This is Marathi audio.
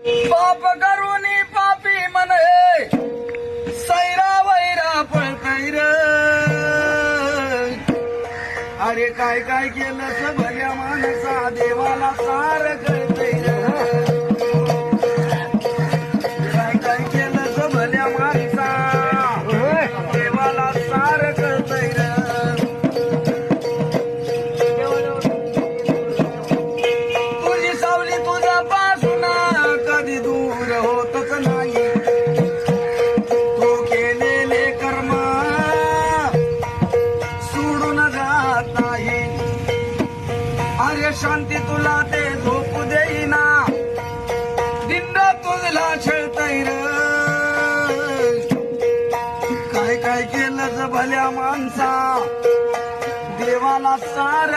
पाप करुणी पापी म्हणे सैरा वैरा पळतय र. अरे काय काय केलं स भल्या माणसा देवाला सार कळतय र. काय काय केलं स भल्या माणसा देवाला सार कळतय र. तुझी सावली तुझा पासून कधी दूर होतच नाही. तू केलेले कर्म सोडून जात नाही. अरे शांती तुला ते झोपू देईना दिंड तुझला छळतय र. काय काय केलं ज भल्या माणसा देवाला सार